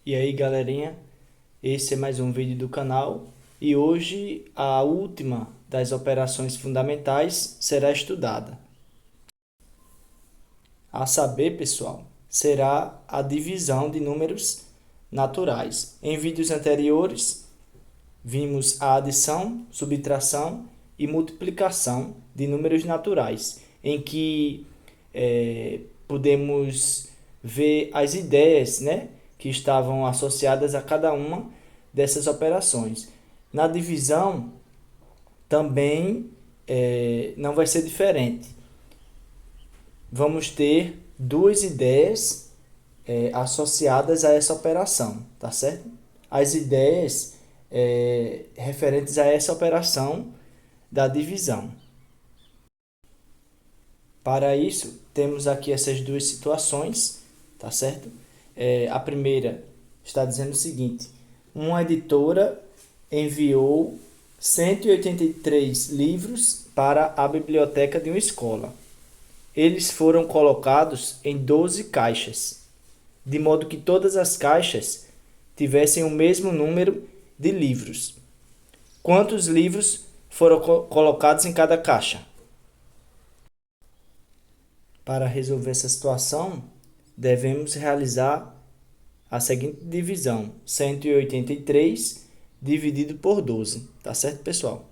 E aí, galerinha, esse é mais um vídeo do canal e hoje a última das operações fundamentais será estudada. A saber, pessoal, será a divisão de números naturais. Em vídeos anteriores, vimos a adição, subtração e multiplicação de números naturais, em que podemos ver as ideias, né, que estavam associadas a cada uma dessas operações. Na divisão, também não vai ser diferente. Vamos ter duas ideias associadas a essa operação, tá certo? As ideias referentes a essa operação da divisão. Para isso, temos aqui essas duas situações, tá certo? A primeira está dizendo o seguinte: uma editora enviou 183 livros para a biblioteca de uma escola. Eles foram colocados em 12 caixas, de modo que todas as caixas tivessem o mesmo número de livros. Quantos livros foram colocados em cada caixa? Para resolver essa situação, devemos realizar a seguinte divisão: 183 dividido por 12. Tá certo, pessoal?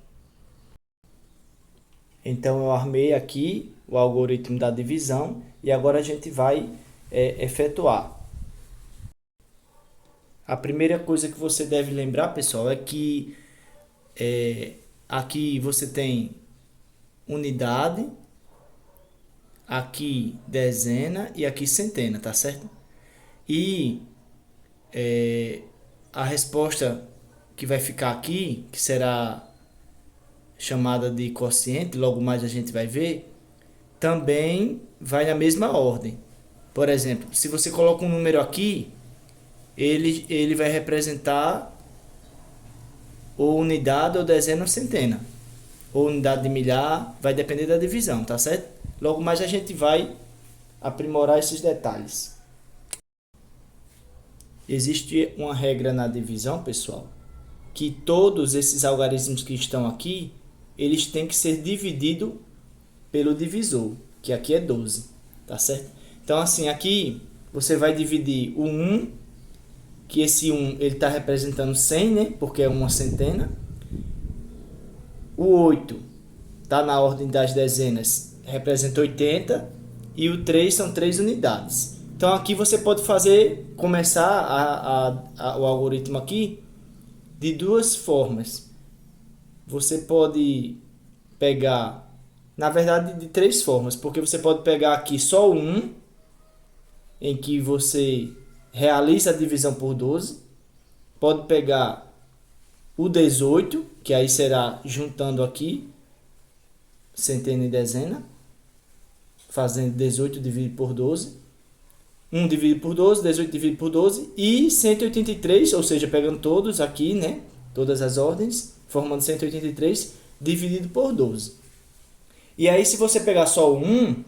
Então, eu armei aqui o algoritmo da divisão e agora a gente vai efetuar. A primeira coisa que você deve lembrar, pessoal, é que aqui você tem unidade, aqui dezena e aqui centena, tá certo? E a resposta que vai ficar aqui, que será chamada de quociente, logo mais a gente vai ver, também vai na mesma ordem. Por exemplo, se você coloca um número aqui, ele vai representar ou unidade, ou dezena, ou centena. Ou unidade de milhar, vai depender da divisão, tá certo? Logo mais a gente vai aprimorar esses detalhes. Existe uma regra na divisão, pessoal, que todos esses algarismos que estão aqui, eles têm que ser divididos pelo divisor, que aqui é 12, tá certo? Então, assim, aqui você vai dividir o 1, que esse 1 ele está representando 100, né? Porque é uma centena. O 8 está na ordem das dezenas, representa 80. E o 3 são 3 unidades. Então, aqui você pode começar o algoritmo aqui de duas formas. Você pode pegar, na verdade, de três formas, porque você pode pegar aqui só o 1, em que você realiza a divisão por 12. Pode pegar o 18, que aí será juntando aqui centena e dezena, fazendo 18 dividido por 12. 1 dividido por 12, 18 dividido por 12 e 183, ou seja, pegando todos aqui, né? Todas as ordens, formando 183 dividido por 12. E aí, se você pegar só o 1,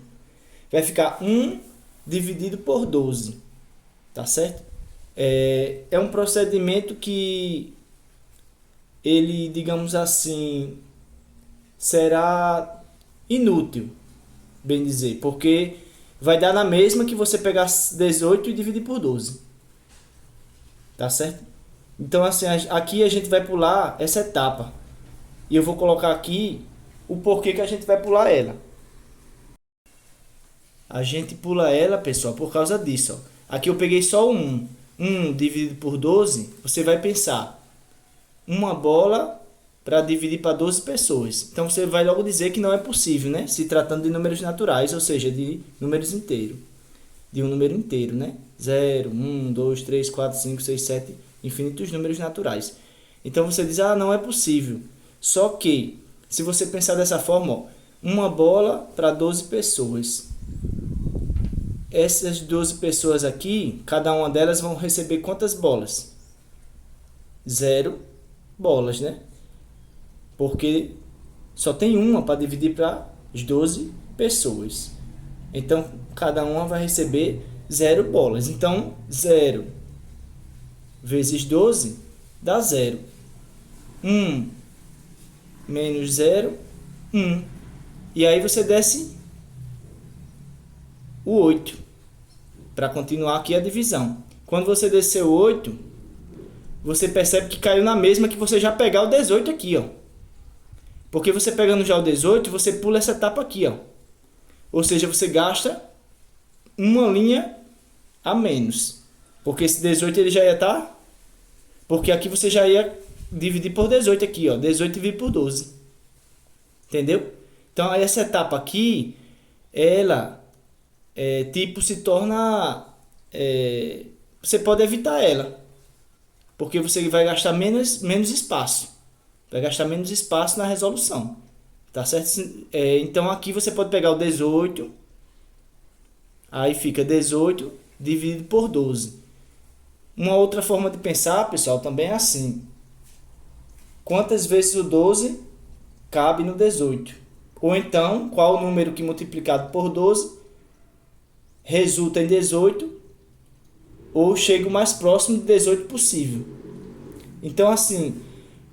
vai ficar 1 dividido por 12. Tá certo? É um procedimento que ele, digamos assim, será inútil, bem dizer, porque vai dar na mesma que você pegar 18 e dividir por 12. Tá certo? Então, assim, aqui a gente vai pular essa etapa. E eu vou colocar aqui o porquê que a gente vai pular ela. A gente pula ela, pessoal, por causa disso. Ó. Aqui eu peguei só o 1. 1 dividido por 12, você vai pensar uma bola para dividir para 12 pessoas. Então você vai logo dizer que não é possível, né? Se tratando de números naturais, ou seja, de números inteiros. De um número inteiro, né? 0, 1, 2, 3, 4, 5, 6, 7, infinitos números naturais. Então você diz, não é possível. Só que, se você pensar dessa forma, ó, uma bola para 12 pessoas. Essas 12 pessoas aqui, cada uma delas vão receber quantas bolas? 0 bolas, né? Porque só tem uma para dividir para as 12 pessoas. Então, cada uma vai receber 0 bolas. Então, 0 vezes 12 dá 0. 1 menos 0, 1. E aí você desce o 8 para continuar aqui a divisão. Quando você descer o 8, você percebe que caiu na mesma que você já pegar o 18 aqui, ó. Porque você pegando já o 18, você pula essa etapa aqui, ó. Ou seja, você gasta uma linha a menos. Porque esse 18 ele já ia estar... Porque aqui você já ia dividir por 18 aqui, ó. 18 dividido por 12. Entendeu? Então, essa etapa aqui, ela, tipo, se torna... você pode evitar ela. Porque você vai gastar menos espaço. Vai gastar menos espaço na resolução. Tá certo? Então, aqui você pode pegar o 18. Aí fica 18 dividido por 12. Uma outra forma de pensar, pessoal, também é assim. Quantas vezes o 12 cabe no 18? Ou então, qual o número que multiplicado por 12 resulta em 18 ou chega o mais próximo de 18 possível? Então, assim,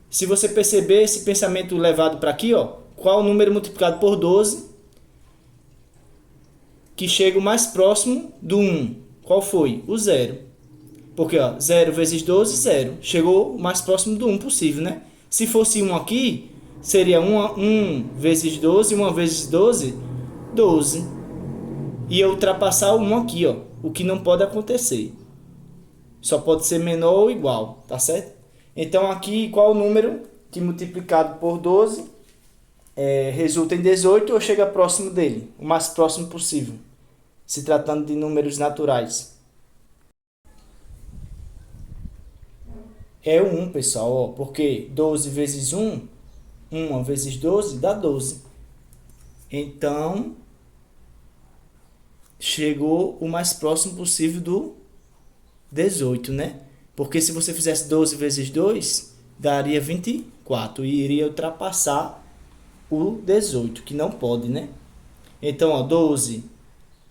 se você perceber esse pensamento levado para aqui, ó, qual o número multiplicado por 12 que chega o mais próximo do 1? Qual foi? O 0. Porque, ó, 0 vezes 12, 0. Chegou o mais próximo do 1 possível, né? Se fosse 1 aqui, seria 1 vezes 12, 1 vezes 12, 12. E eu ultrapassar o 1 aqui, ó. O que não pode acontecer. Só pode ser menor ou igual, tá certo? Então, aqui, qual o número que multiplicado por 12 resulta em 18 ou chega próximo dele? O mais próximo possível. Se tratando de números naturais. É o 1, pessoal, ó, porque 12 vezes 1, 1 vezes 12 dá 12. Então, chegou o mais próximo possível do 18, né? Porque se você fizesse 12 vezes 2, daria 24 e iria ultrapassar o 18, que não pode, né? Então, ó, 12,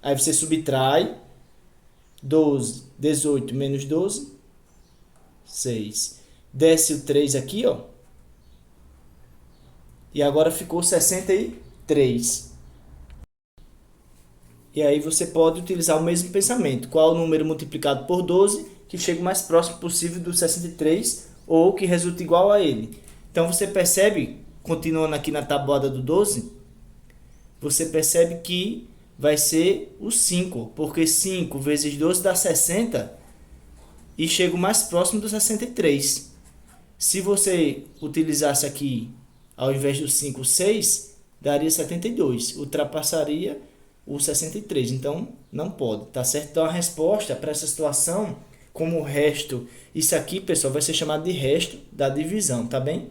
aí você subtrai 12, 18 menos 12, 6. Desce o 3 aqui, ó. E agora ficou 63. E aí você pode utilizar o mesmo pensamento. Qual o número multiplicado por 12 que chega o mais próximo possível do 63 ou que resulta igual a ele. Então você percebe, continuando aqui na tabuada do 12, você percebe que vai ser o 5, porque 5 vezes 12 dá 60 e chega o mais próximo do 63. Se você utilizasse aqui, ao invés do 5, 6, daria 72, ultrapassaria o 63, então não pode, tá certo? Então a resposta para essa situação, como o resto, isso aqui, pessoal, vai ser chamado de resto da divisão, tá bem?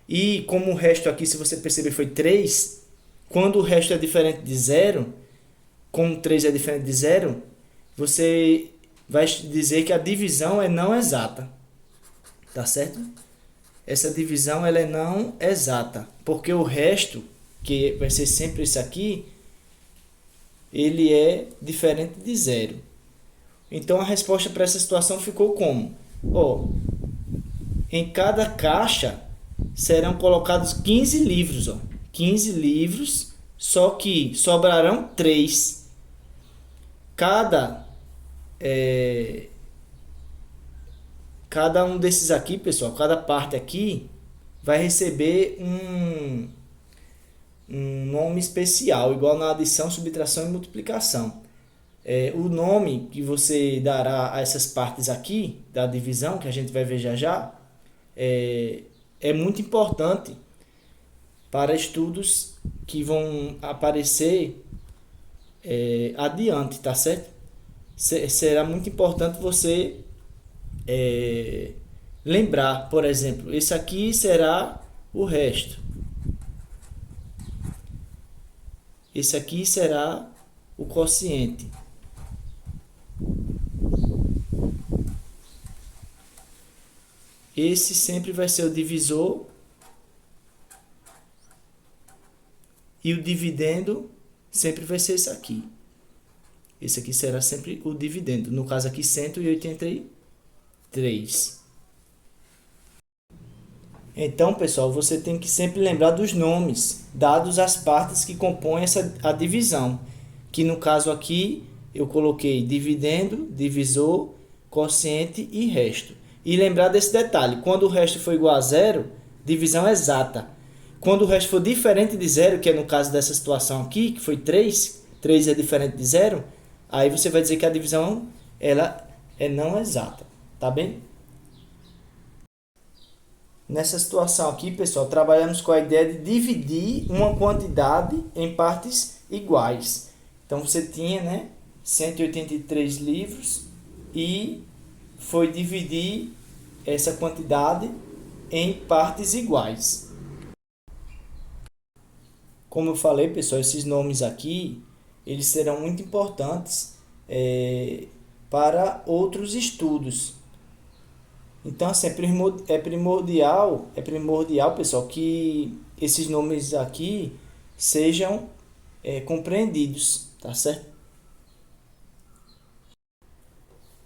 E como o resto aqui, se você perceber, foi 3, quando o resto é diferente de 0, como 3 é diferente de 0, você vai dizer que a divisão é não exata, tá certo? Essa divisão ela é não exata, porque o resto, que vai ser sempre isso aqui, ele é diferente de 0. Então a resposta para essa situação ficou como? Ó, em cada caixa serão colocados 15 livros, ó. 15 livros, só que sobrarão 3. Cada cada um desses aqui, pessoal, cada parte aqui vai receber um nome especial, igual na adição, subtração e multiplicação. O nome que você dará a essas partes aqui da divisão, que a gente vai ver já já, é muito importante para estudos que vão aparecer adiante, tá certo? Será muito importante você lembrar, por exemplo, esse aqui será o resto. Esse aqui será o quociente. Esse sempre vai ser o divisor. E o dividendo sempre vai ser esse aqui. Esse aqui será sempre o dividendo. No caso aqui, 183. 3. Então, pessoal, você tem que sempre lembrar dos nomes dados às partes que compõem a divisão, que no caso aqui eu coloquei dividendo, divisor, quociente e resto. E lembrar desse detalhe, quando o resto for igual a zero, divisão exata. Quando o resto for diferente de zero, que é no caso dessa situação aqui, que foi 3, 3 é diferente de zero, aí você vai dizer que a divisão ela é não exata, tá bem? Nessa situação aqui, pessoal, trabalhamos com a ideia de dividir uma quantidade em partes iguais. Então, você tinha, né, 183 livros e foi dividir essa quantidade em partes iguais. Como eu falei, pessoal, esses nomes aqui, eles serão muito importantes para outros estudos. Então, assim, é primordial, pessoal, que esses nomes aqui sejam compreendidos, tá certo?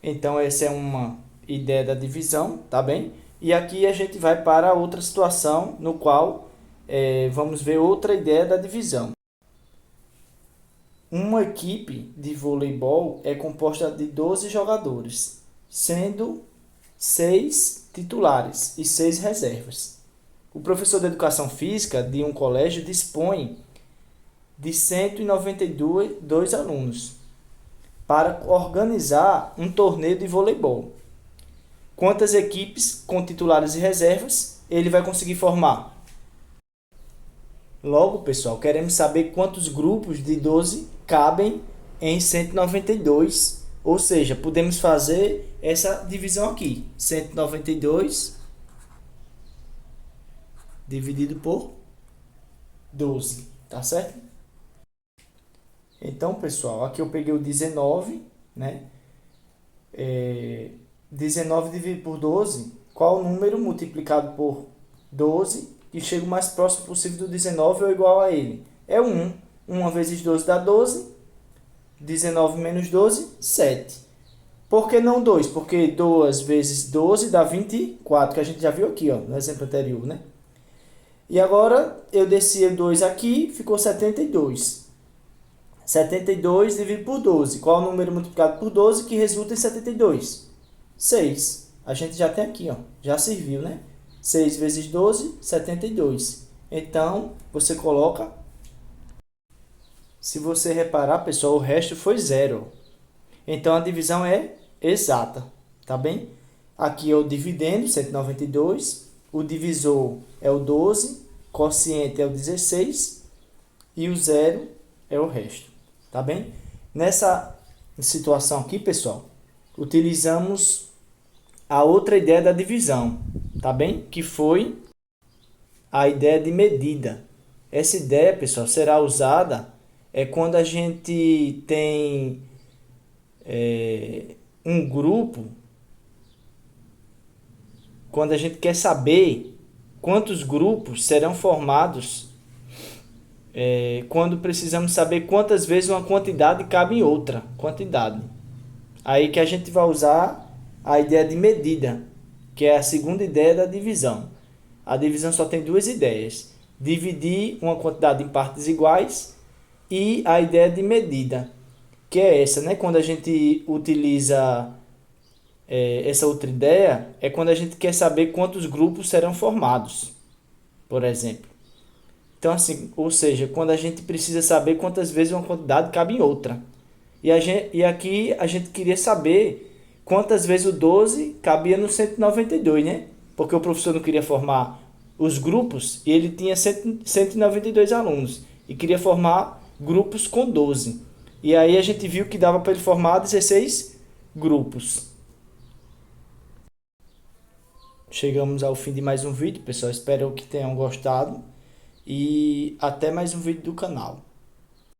Então, essa é uma ideia da divisão, tá bem? E aqui a gente vai para outra situação, no qual vamos ver outra ideia da divisão. Uma equipe de voleibol é composta de 12 jogadores, sendo 6 titulares e 6 reservas. O professor de educação física de um colégio dispõe de 192 alunos para organizar um torneio de voleibol. Quantas equipes com titulares e reservas ele vai conseguir formar? Logo, pessoal, queremos saber quantos grupos de 12 cabem em 192. Ou seja, podemos fazer essa divisão aqui. 192 dividido por 12. Tá certo? Então, pessoal, aqui eu peguei o 19, né? 19 dividido por 12. Qual o número multiplicado por 12 que chega o mais próximo possível do 19 ou igual a ele? É 1. 1 vezes 12 dá 12. 19 menos 12, 7. Por que não 2? Porque 2 vezes 12 dá 24, que a gente já viu aqui, ó, no exemplo anterior, né? E agora eu desci o 2 aqui, ficou 72. 72 dividido por 12. Qual é o número multiplicado por 12 que resulta em 72? 6. A gente já tem aqui, ó, já serviu, né? 6 vezes 12, 72. Então, você coloca. Se você reparar, pessoal, o resto foi zero. Então, a divisão é exata, tá bem? Aqui é o dividendo, 192. O divisor é o 12. Quociente é o 16. E o zero é o resto, tá bem? Nessa situação aqui, pessoal, utilizamos a outra ideia da divisão, tá bem? Que foi a ideia de medida. Essa ideia, pessoal, será usada quando a gente tem um grupo, quando a gente quer saber quantos grupos serão formados, quando precisamos saber quantas vezes uma quantidade cabe em outra quantidade. Aí que a gente vai usar a ideia de medida, que é a segunda ideia da divisão. A divisão só tem duas ideias: dividir uma quantidade em partes iguais e a ideia de medida, que é essa, né? Quando a gente utiliza essa outra ideia, é quando a gente quer saber quantos grupos serão formados, por exemplo. Então, assim, ou seja, quando a gente precisa saber quantas vezes uma quantidade cabe em outra. E aqui a gente queria saber quantas vezes o 12 cabia no 192, né? Porque o professor não queria formar os grupos e ele tinha 192 alunos e queria formar grupos com 12. E aí a gente viu que dava para ele formar 16 grupos. Chegamos ao fim de mais um vídeo, pessoal. Espero que tenham gostado e até mais um vídeo do canal.